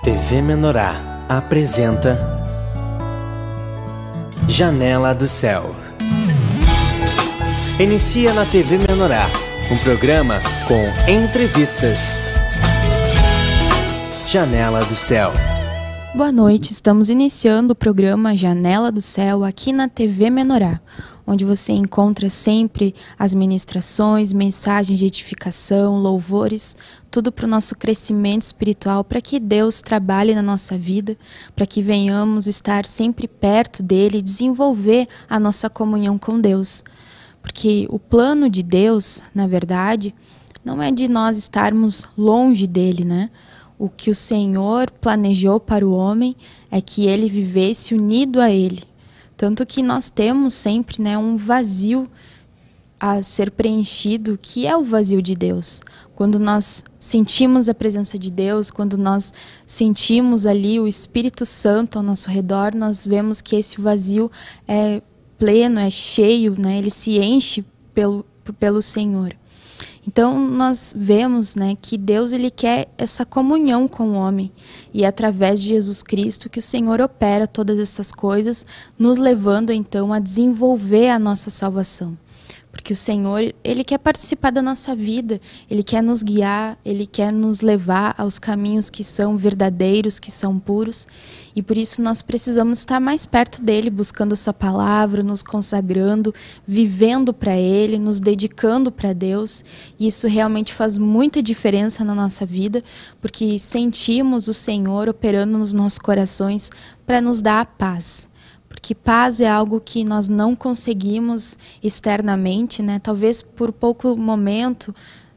TV Menorá apresenta Janela do Céu. Inicia na TV Menorá, um programa com entrevistas. Janela do Céu. Boa noite, estamos iniciando o programa Janela do Céu aqui na TV Menorá, onde você encontra sempre as ministrações, mensagens de edificação, louvores, tudo para o nosso crescimento espiritual, para que Deus trabalhe na nossa vida, para que venhamos estar sempre perto dele e desenvolver a nossa comunhão com Deus. Porque o plano de Deus, na verdade, não é de nós estarmos longe dele, né? O que o Senhor planejou para o homem é que ele vivesse unido a ele. Tanto que nós temos sempre, né, um vazio a ser preenchido, que é o vazio de Deus. Quando nós sentimos a presença de Deus, quando nós sentimos ali o Espírito Santo ao nosso redor, nós vemos que esse vazio é pleno, é cheio, né, ele se enche pelo Senhor. Então nós vemos, né, que Deus ele quer essa comunhão com o homem, e é através de Jesus Cristo que o Senhor opera todas essas coisas, nos levando então a desenvolver a nossa salvação. Porque o Senhor, ele quer participar da nossa vida, ele quer nos guiar, ele quer nos levar aos caminhos que são verdadeiros, que são puros, e por isso nós precisamos estar mais perto dele, buscando a sua palavra, nos consagrando, vivendo para ele, nos dedicando para Deus. E isso realmente faz muita diferença na nossa vida, porque sentimos o Senhor operando nos nossos corações para nos dar a paz. Porque paz é algo que nós não conseguimos externamente, né? Talvez por pouco momento,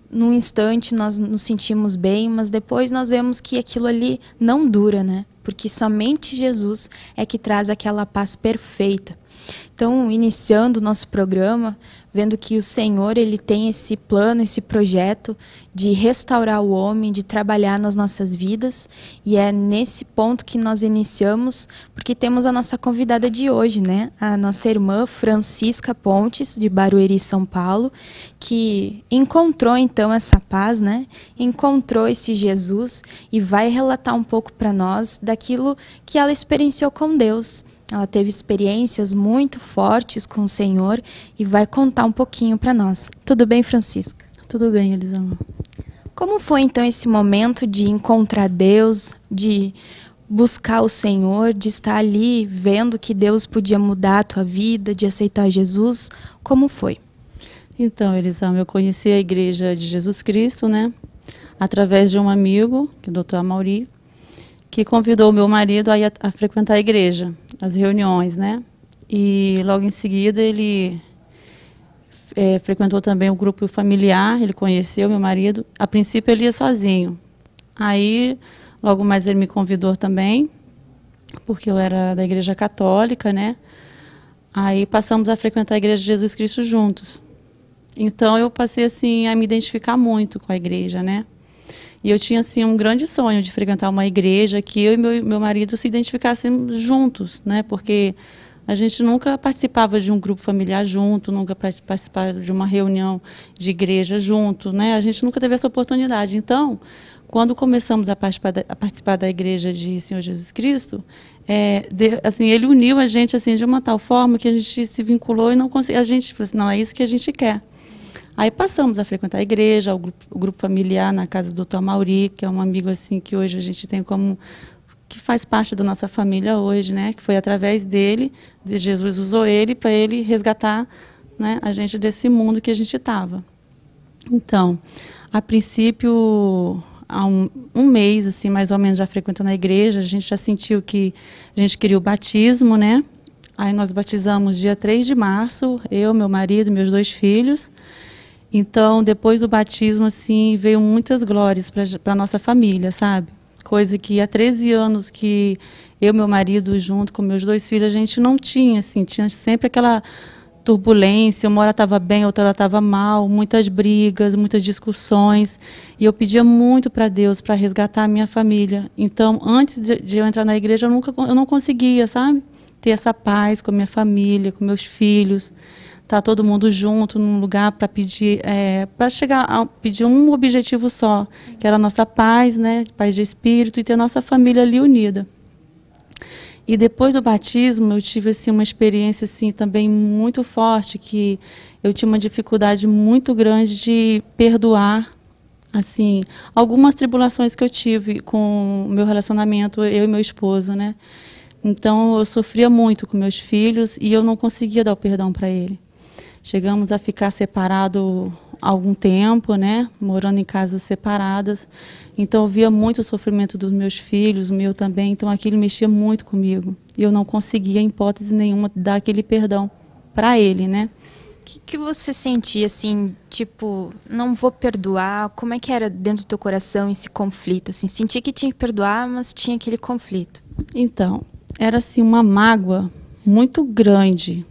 num instante nós nos sentimos bem, mas depois nós vemos que aquilo ali não dura, né? Porque somente Jesus é que traz aquela paz perfeita. Então, iniciando o nosso programa, vendo que o Senhor ele tem esse plano, esse projeto de restaurar o homem, de trabalhar nas nossas vidas, e é nesse ponto que nós iniciamos, porque temos a nossa convidada de hoje, né? A nossa irmã Francisca Pontes, de Barueri, São Paulo, que encontrou então essa paz, né? Encontrou esse Jesus e vai relatar um pouco para nós daquilo que ela experienciou com Deus. Ela teve experiências muito fortes com o Senhor e vai contar um pouquinho para nós. Tudo bem, Francisca? Tudo bem, Elisama. Como foi, então, esse momento de encontrar Deus, de buscar o Senhor, de estar ali vendo que Deus podia mudar a tua vida, de aceitar Jesus? Como foi? Então, Elisama, eu conheci a Igreja de Jesus Cristo, né? Através de um amigo, que é o Dr. Amauri, que convidou o meu marido a ir a frequentar a igreja, as reuniões, né? E logo em seguida ele frequentou também o grupo familiar, ele conheceu meu marido. A princípio ele ia sozinho. Aí, logo mais ele me convidou também, porque eu era da igreja católica, né? Aí passamos a frequentar a Igreja de Jesus Cristo juntos. Então eu passei assim a me identificar muito com a igreja, né? E eu tinha assim um grande sonho de frequentar uma igreja que eu e meu marido se identificassemos juntos, né? Porque a gente nunca participava de um grupo familiar junto, nunca participava de uma reunião de igreja junto, né? A gente nunca teve essa oportunidade. Então, quando começamos a participar da igreja de Senhor Jesus Cristo, assim, ele uniu a gente assim de uma tal forma que a gente se vinculou e não conseguia. A gente falou assim, não, é isso que a gente quer. Aí passamos a frequentar a igreja, o grupo familiar na casa do Dr. Amauri, que é um amigo assim que hoje a gente tem como que faz parte da nossa família hoje, né? Que foi através dele, Jesus usou ele para ele resgatar, né, a gente desse mundo que a gente estava. Então, a princípio, há um mês assim, mais ou menos já frequentando a igreja, a gente já sentiu que a gente queria o batismo, né? Aí nós batizamos dia 3 de março, eu, meu marido, meus 2 filhos. Então, depois do batismo, assim, veio muitas glórias para a nossa família, sabe? Coisa que há 13 anos que eu e meu marido, junto com meus 2 filhos, a gente não tinha, assim, tinha sempre aquela turbulência, uma hora estava bem, outra hora estava mal, muitas brigas, muitas discussões, e eu pedia muito para Deus para resgatar a minha família. Então, antes de eu entrar na igreja, eu não conseguia, sabe? Ter essa paz com a minha família, com meus filhos. tá todo mundo junto num lugar para pedir, para chegar a pedir um objetivo só, que era a nossa paz, né, paz de espírito, e ter nossa família ali unida. E depois do batismo, eu tive assim uma experiência assim também muito forte, que eu tinha uma dificuldade muito grande de perdoar assim algumas tribulações que eu tive com o meu relacionamento, eu e meu esposo, né? Então eu sofria muito com meus filhos e eu não conseguia dar o perdão para ele. Chegamos a ficar separados algum tempo, né? Morando em casas separadas. Então eu via muito o sofrimento dos meus filhos, o meu também. Então aquilo mexia muito comigo. E eu não conseguia, em hipótese nenhuma, dar aquele perdão para ele, né? O que você sentia, assim, tipo, não vou perdoar? Como é que era dentro do teu coração esse conflito? Assim, sentia que tinha que perdoar, mas tinha aquele conflito. Então, era assim uma mágoa muito grande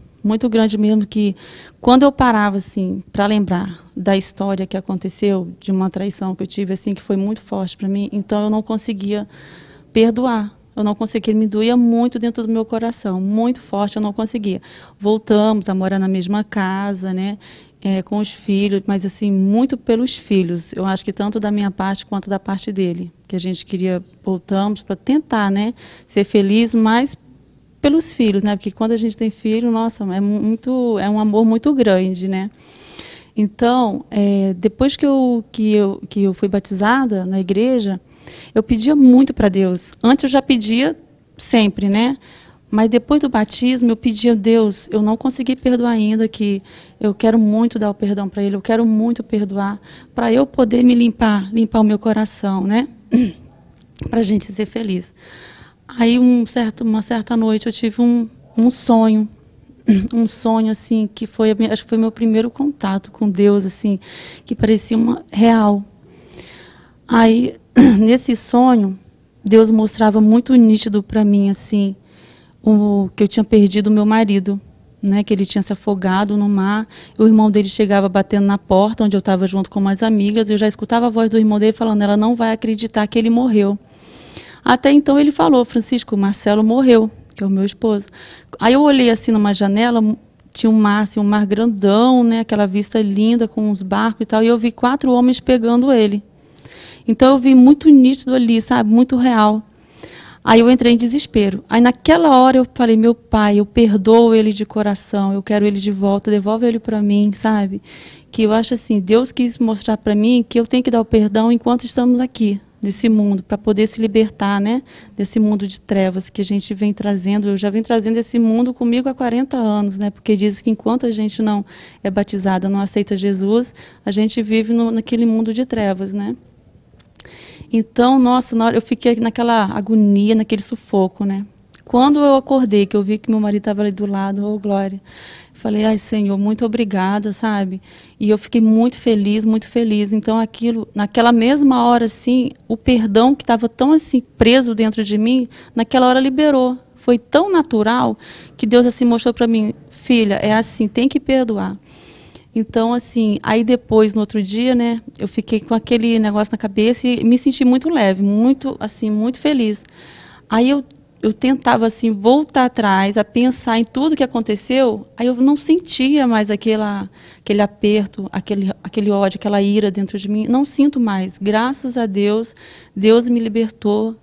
mesmo, que quando eu parava assim para lembrar da história que aconteceu, de uma traição que eu tive assim, que foi muito forte para mim, então eu não conseguia perdoar. Eu não conseguia, ele me doía muito dentro do meu coração, muito forte, eu não conseguia. Voltamos a morar na mesma casa, né, com os filhos, mas assim, muito pelos filhos. Eu acho que tanto da minha parte quanto da parte dele, que a gente queria, voltamos para tentar, né, ser feliz, mas pelos filhos, né, porque quando a gente tem filho, nossa, é um amor muito grande, né. Então, depois que eu fui batizada na igreja, eu pedia muito para Deus. Antes eu já pedia sempre, né? Mas depois do batismo eu pedia a Deus, eu não consegui perdoar ainda, que eu quero muito dar o perdão para ele, eu quero muito perdoar, para eu poder me limpar o meu coração, né? Para a gente ser feliz. Aí uma certa noite eu tive um sonho assim, que acho que foi meu primeiro contato com Deus, assim, que parecia real. Aí, nesse sonho, Deus mostrava muito nítido para mim, assim, que eu tinha perdido o meu marido, né, que ele tinha se afogado no mar. O irmão dele chegava batendo na porta, onde eu estava junto com umas amigas, eu já escutava a voz do irmão dele falando, ela não vai acreditar que ele morreu. Até então ele falou, Francisco, o Marcelo morreu, que é o meu esposo. Aí eu olhei assim numa janela, tinha um mar, assim, um mar grandão, né, aquela vista linda com os barcos e tal, e eu vi 4 homens pegando ele. Então eu vi muito nítido ali, sabe, muito real. Aí eu entrei em desespero. Aí naquela hora eu falei, meu pai, eu perdoo ele de coração, eu quero ele de volta, devolve ele para mim, sabe? Que eu acho assim, Deus quis mostrar para mim que eu tenho que dar o perdão enquanto estamos aqui, nesse mundo, para poder se libertar, né, desse mundo de trevas que a gente vem trazendo. Eu já venho trazendo esse mundo comigo há 40 anos, né, porque diz que enquanto a gente não é batizada, não aceita Jesus, a gente vive naquele mundo de trevas, né. Então, nossa, na hora eu fiquei naquela agonia, naquele sufoco, né. Quando eu acordei, que eu vi que meu marido estava ali do lado, oh glória, falei, ai Senhor, muito obrigada, sabe? E eu fiquei muito feliz, muito feliz. Então aquilo, naquela mesma hora, assim, o perdão que estava tão assim preso dentro de mim, naquela hora liberou. Foi tão natural que Deus assim mostrou para mim, filha, é assim, tem que perdoar. Então, assim, aí depois, no outro dia, né, eu fiquei com aquele negócio na cabeça e me senti muito leve, muito, assim, muito feliz. Aí eu tentava, voltar atrás, a pensar em tudo que aconteceu, aí eu não sentia mais aquele aperto, aquele ódio, aquela ira dentro de mim. Não sinto mais. Graças a Deus, Deus me libertou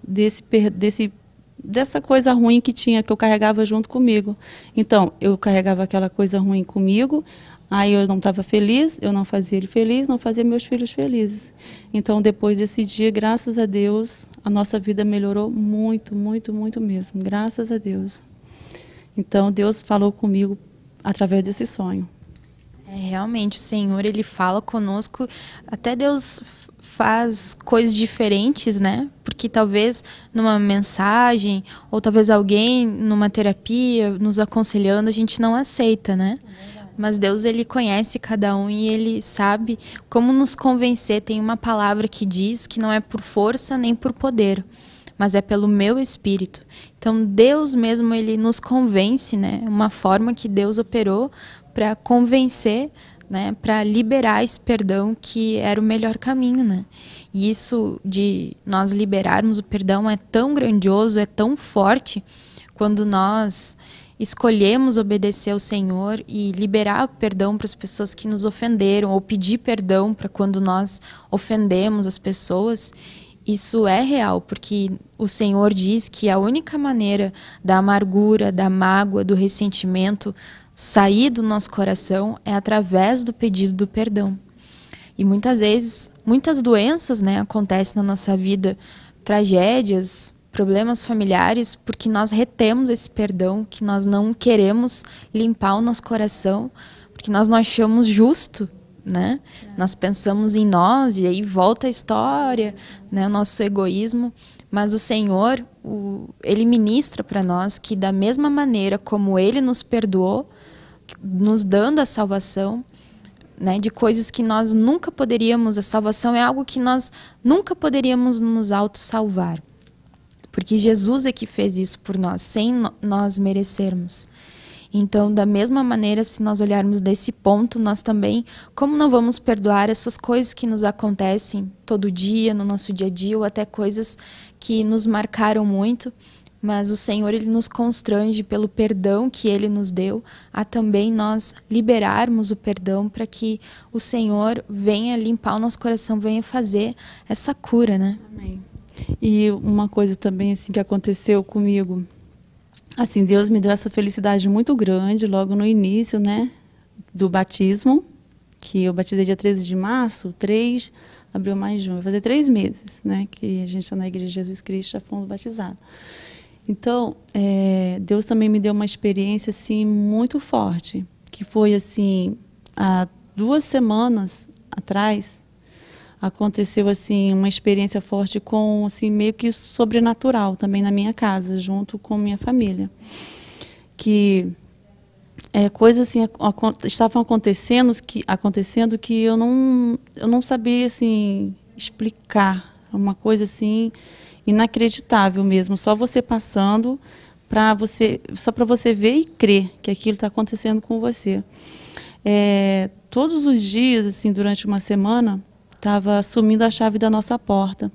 dessa coisa ruim que eu carregava junto comigo. Então, eu carregava aquela coisa ruim comigo, aí eu não estava feliz, eu não fazia ele feliz, não fazia meus filhos felizes. Então, depois desse dia, graças a Deus, a nossa vida melhorou muito, muito, muito mesmo. Graças a Deus. Então, Deus falou comigo através desse sonho. Realmente, o Senhor, Ele fala conosco. Até Deus faz coisas diferentes, né? Porque talvez numa mensagem, ou talvez alguém numa terapia nos aconselhando, a gente não aceita, né? Mas Deus, Ele conhece cada um e Ele sabe como nos convencer. Tem uma palavra que diz que não é por força nem por poder, mas é pelo meu espírito. Então Deus mesmo, Ele nos convence, né? Uma forma que Deus operou para convencer, né? Para liberar esse perdão, que era o melhor caminho, né? E isso de nós liberarmos o perdão é tão grandioso, é tão forte, quando nós escolhemos obedecer ao Senhor e liberar perdão para as pessoas que nos ofenderam, ou pedir perdão para quando nós ofendemos as pessoas, isso é real, porque o Senhor diz que a única maneira da amargura, da mágoa, do ressentimento sair do nosso coração é através do pedido do perdão. E muitas vezes, muitas doenças, né, acontecem na nossa vida, tragédias, problemas familiares, porque nós retemos esse perdão, que nós não queremos limpar o nosso coração, porque nós não achamos justo, né? Nós pensamos em nós e aí volta a história, né? O nosso egoísmo. Mas o Senhor, Ele ministra para nós que da mesma maneira como Ele nos perdoou, nos dando a salvação, né, de coisas que nós nunca poderíamos, a salvação é algo que nós nunca poderíamos nos auto-salvar. Porque Jesus é que fez isso por nós, sem nós merecermos. Então, da mesma maneira, se nós olharmos desse ponto, nós também, como não vamos perdoar essas coisas que nos acontecem todo dia, no nosso dia a dia, ou até coisas que nos marcaram muito, mas o Senhor, Ele nos constrange pelo perdão que Ele nos deu, a também nós liberarmos o perdão para que o Senhor venha limpar o nosso coração, venha fazer essa cura, né? Amém. E uma coisa também assim que aconteceu comigo, assim, Deus me deu essa felicidade muito grande logo no início, né, do batismo, que eu batizei dia 13 de março, 3, abril, maio, junho, vai fazer 3 meses, né, que a gente está na Igreja de Jesus Cristo, já fomos batizados. Então, Deus também me deu uma experiência assim muito forte, que foi assim, há 2 semanas atrás, aconteceu assim uma experiência forte com assim meio que sobrenatural também na minha casa, junto com minha família, que coisas assim estavam acontecendo que eu não sabia assim explicar, uma coisa assim inacreditável mesmo, só você passando só para você ver e crer que aquilo está acontecendo com você. Todos os dias assim durante uma semana estava sumindo a chave da nossa porta.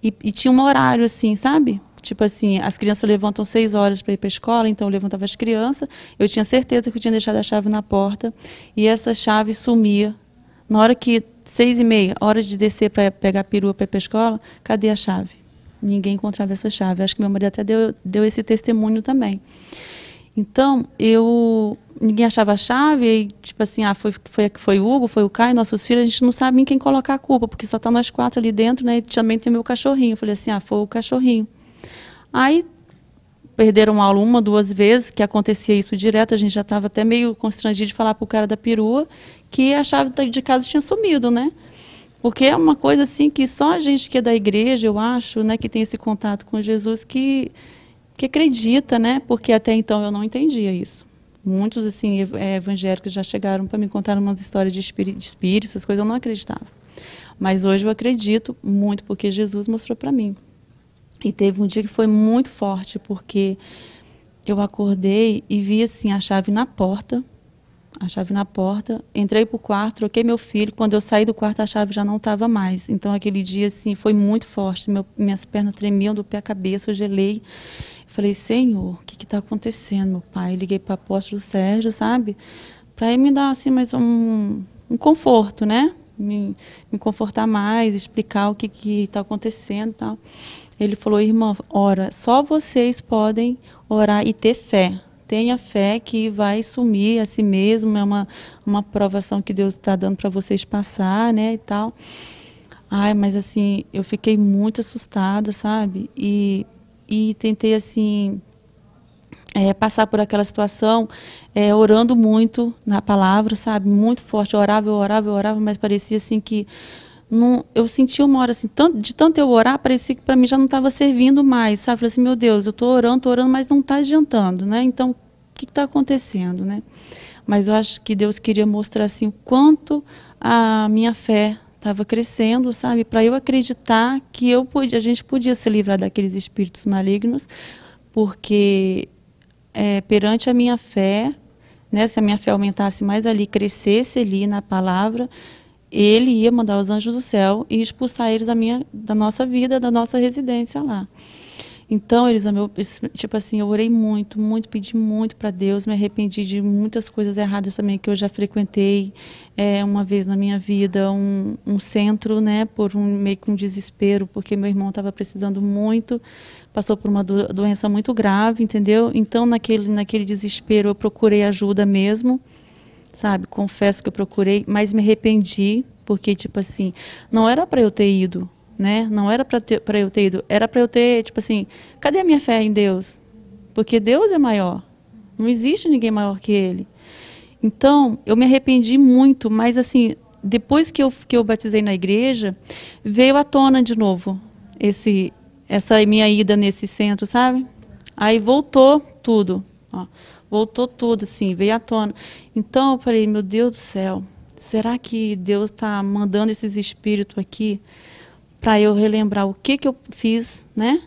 E tinha um horário, assim, sabe? Tipo assim, as crianças levantam 6 horas para ir para a escola, então eu levantava as crianças, eu tinha certeza que eu tinha deixado a chave na porta, e essa chave sumia. Na hora que, 6h30, hora de descer para pegar a perua para ir para a escola, cadê a chave? Ninguém encontrava essa chave. Acho que meu marido até deu esse testemunho também. Então, ninguém achava a chave, e, tipo assim, foi o Hugo, foi o Caio, nossos filhos, a gente não sabe em quem colocar a culpa, porque só tá nós 4 ali dentro, né, e também tem o meu cachorrinho. Eu falei assim, foi o cachorrinho. Aí, perderam aula 1, 2 vezes, que acontecia isso direto, a gente já estava até meio constrangido de falar pro cara da perua que a chave de casa tinha sumido, né? Porque é uma coisa assim que só a gente que é da igreja, eu acho, né, que tem esse contato com Jesus, que acredita, né? Porque até então eu não entendia isso. Muitos assim evangélicos já chegaram para me contar umas histórias de espírito, essas coisas eu não acreditava. Mas hoje eu acredito muito, porque Jesus mostrou para mim. E teve um dia que foi muito forte, porque eu acordei e vi assim a chave na porta, entrei para o quarto, troquei meu filho, quando eu saí do quarto a chave já não estava mais. Então aquele dia assim foi muito forte, minhas pernas tremiam do pé à cabeça, eu gelei. Falei, Senhor, o que está acontecendo, meu pai? Liguei para o apóstolo Sérgio, sabe? Para ele me dar assim, mais um conforto, né? Me confortar mais, explicar o que está acontecendo e tal. Ele falou, irmã, ora, só vocês podem orar e ter fé. Tenha fé que vai sumir a si mesmo, é uma provação que Deus está dando para vocês passar, né, e tal. Ai, mas assim, eu fiquei muito assustada, sabe? E tentei, assim, passar por aquela situação, orando muito na palavra, sabe? Muito forte, eu orava, mas parecia assim que... eu sentia uma hora assim, de tanto eu orar, parecia que para mim já não estava servindo mais, sabe? Falei assim, meu Deus, eu estou orando, mas não está adiantando, né? Então, o que está acontecendo, né? Mas eu acho que Deus queria mostrar assim, o quanto a minha fé estava crescendo, sabe? Para eu acreditar que a gente podia se livrar daqueles espíritos malignos, porque perante a minha fé, né, se a minha fé aumentasse mais ali, crescesse ali na palavra, Ele ia mandar os anjos do céu e expulsar eles da nossa vida, da nossa residência lá. Então, Elisa, tipo assim, eu orei muito, muito, pedi muito para Deus, me arrependi de muitas coisas erradas também que eu já frequentei uma vez na minha vida, um centro, né, por meio que um desespero, porque meu irmão estava precisando muito, passou por uma doença muito grave, entendeu? Então, naquele desespero, eu procurei ajuda mesmo, sabe? Confesso que eu procurei, mas me arrependi, porque, tipo assim, não era para eu ter ido, né? Não era para eu ter ido, era para eu ter, tipo assim, cadê a minha fé em Deus? Porque Deus é maior. Não existe ninguém maior que Ele. Então, eu me arrependi muito, mas assim, depois que eu batizei na igreja, veio à tona de novo essa minha ida nesse centro, sabe? Aí voltou tudo, ó. Voltou tudo, assim, veio à tona. Então, eu falei, meu Deus do céu, será que Deus está mandando esses espíritos aqui para eu relembrar o que eu fiz, né?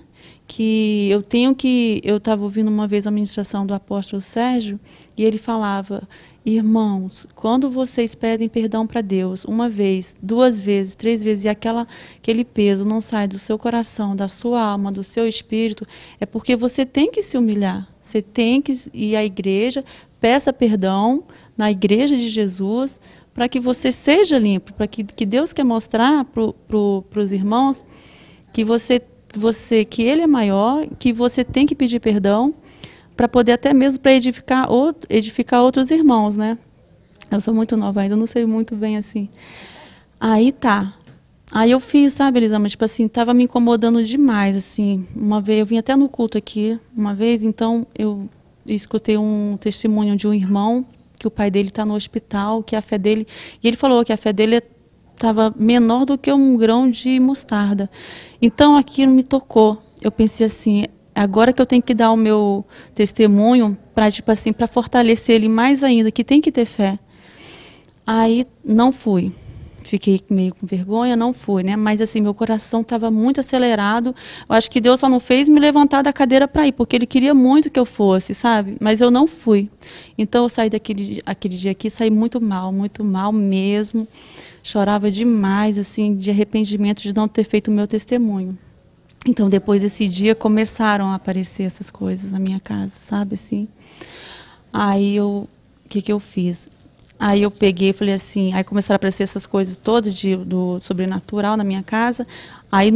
Eu estava ouvindo uma vez a ministração do apóstolo Sérgio, e ele falava, irmãos, quando vocês pedem perdão para Deus, uma vez, duas vezes, três vezes, e aquele peso não sai do seu coração, da sua alma, do seu espírito, é porque você tem que se humilhar. Você tem que ir à igreja, peça perdão na igreja de Jesus, para que você seja limpo, para que Deus quer mostrar para os irmãos que Ele é maior, que você tem que pedir perdão, para poder até mesmo para edificar outros irmãos, né? Eu sou muito nova ainda, não sei muito bem assim. Aí tá. Aí eu fiz, sabe, Elisama, tipo assim, tava me incomodando demais, assim. Uma vez, eu vim até no culto aqui, uma vez, então eu escutei um testemunho de um irmão, que o pai dele está no hospital, que a fé dele... E ele falou que a fé dele estava menor do que um grão de mostarda. Então aquilo me tocou. Eu pensei assim, agora que eu tenho que dar o meu testemunho para, tipo assim, para fortalecer ele mais ainda, que tem que ter fé. Aí não fui. Fiquei meio com vergonha, não fui, né? Mas assim, meu coração estava muito acelerado. Eu acho que Deus só não fez me levantar da cadeira para ir, porque Ele queria muito que eu fosse, sabe? Mas eu não fui. Então eu saí aquele dia aqui, saí muito mal mesmo. Chorava demais, assim, de arrependimento de não ter feito o meu testemunho. Então depois desse dia começaram a aparecer essas coisas na minha casa, sabe, assim. Aí o que eu fiz? Aí eu peguei e falei assim, aí começaram a aparecer essas coisas todas do sobrenatural na minha casa. Aí,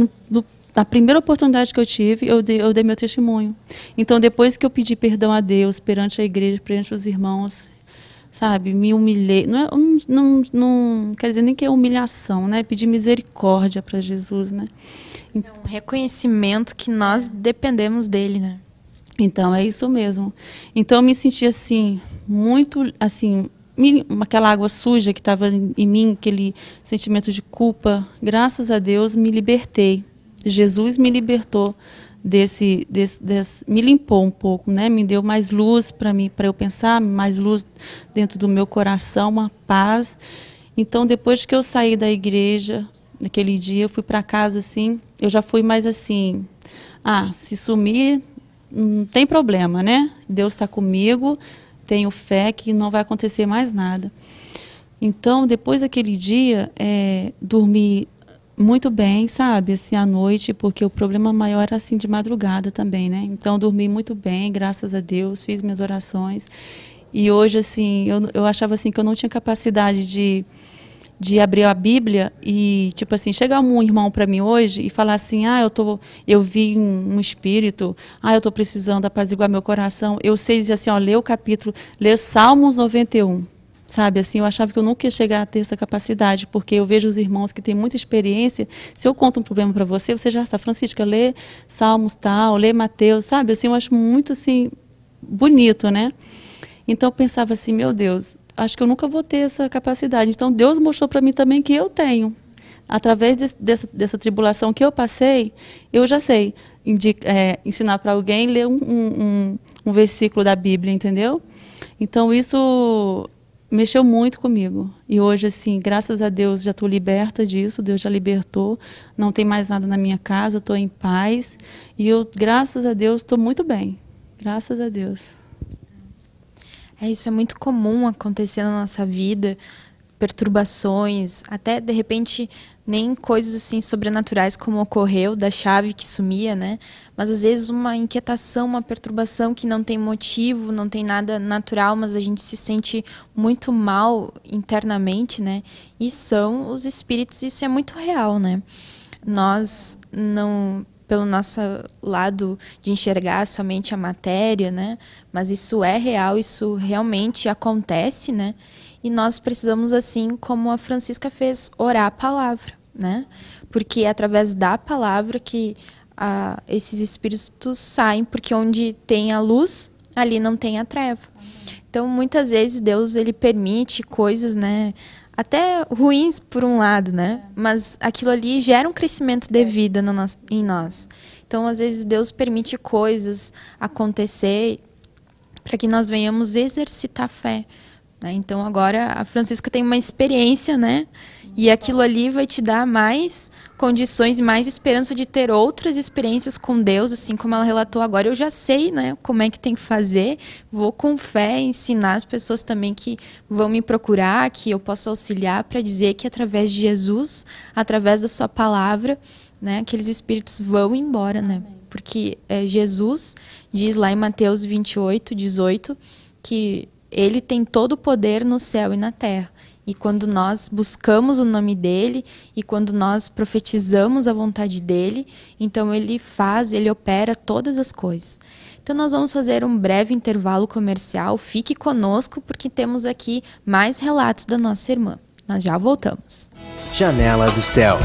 na primeira oportunidade que eu tive, eu dei meu testemunho. Então, depois que eu pedi perdão a Deus, perante a igreja, perante os irmãos, sabe, me humilhei. Não quer dizer nem que é humilhação, né? Pedir misericórdia para Jesus, né? É um reconhecimento que nós dependemos dele, né? Então, é isso mesmo. Então, eu me senti assim, muito, assim... aquela água suja que estava em mim, aquele sentimento de culpa, graças a Deus me libertei. Jesus me libertou me limpou um pouco, né? Me deu mais luz para eu pensar, mais luz dentro do meu coração, uma paz. Então, depois que eu saí da igreja, naquele dia, eu fui para casa assim, eu já fui mais assim, se sumir, não tem problema, né? Deus está comigo. Tenho fé que não vai acontecer mais nada. Então, depois daquele dia, dormi muito bem, sabe, assim, à noite, porque o problema maior era, assim, de madrugada também, né? Então, dormi muito bem, graças a Deus, fiz minhas orações. E hoje, assim, eu achava, assim, que eu não tinha capacidade de abrir a Bíblia e, tipo assim, chegar um irmão para mim hoje e falar assim, eu vi um espírito, eu estou precisando apaziguar meu coração. Eu sei dizer assim, lê o capítulo, lê Salmos 91, sabe? Assim, eu achava que eu nunca ia chegar a ter essa capacidade, porque eu vejo os irmãos que têm muita experiência. Se eu conto um problema para você já está, Francisca, lê Salmos tal, lê Mateus, sabe? Assim, eu acho muito, assim, bonito, né? Então, eu pensava assim, meu Deus, acho que eu nunca vou ter essa capacidade. Então, Deus mostrou para mim também que eu tenho. Através dessa tribulação que eu passei, eu já sei ensinar para alguém ler um versículo da Bíblia, entendeu? Então, isso mexeu muito comigo. E hoje, assim, graças a Deus, já estou liberta disso. Deus já libertou. Não tem mais nada na minha casa, estou em paz. E eu, graças a Deus, estou muito bem. Graças a Deus. Isso é muito comum acontecer na nossa vida. perturbações, até de repente nem coisas assim sobrenaturais como ocorreu da chave que sumia, né? Mas às vezes uma inquietação, uma perturbação que não tem motivo, não tem nada natural, mas a gente se sente muito mal internamente, né? E são os espíritos, isso é muito real, né? Nós não, pelo nosso lado de enxergar somente a matéria, né? Mas isso é real, isso realmente acontece, né? E nós precisamos, assim como a Francisca fez, orar a palavra, né? Porque é através da palavra que esses espíritos saem, porque onde tem a luz, ali não tem a treva. Então, muitas vezes, Deus ele permite coisas, né? Até ruins por um lado, né? Mas aquilo ali gera um crescimento de vida em nós. Então, às vezes, Deus permite coisas acontecer para que nós venhamos exercitar a fé. Então agora a Francisca tem uma experiência, né? E aquilo ali vai te dar mais condições e mais esperança de ter outras experiências com Deus, assim como ela relatou agora. Eu já sei, né, como é que tem que fazer. Vou com fé ensinar as pessoas também que vão me procurar, que eu posso auxiliar para dizer que através de Jesus, através da sua palavra, né, aqueles espíritos vão embora, né? Porque Jesus diz lá em Mateus 28, 18, que ele tem todo o poder no céu e na terra. E quando nós buscamos o nome dele e quando nós profetizamos a vontade dele, então ele opera todas as coisas. Então nós vamos fazer um breve intervalo comercial. Fique conosco porque temos aqui mais relatos da nossa irmã. Nós já voltamos. Janela do Céu.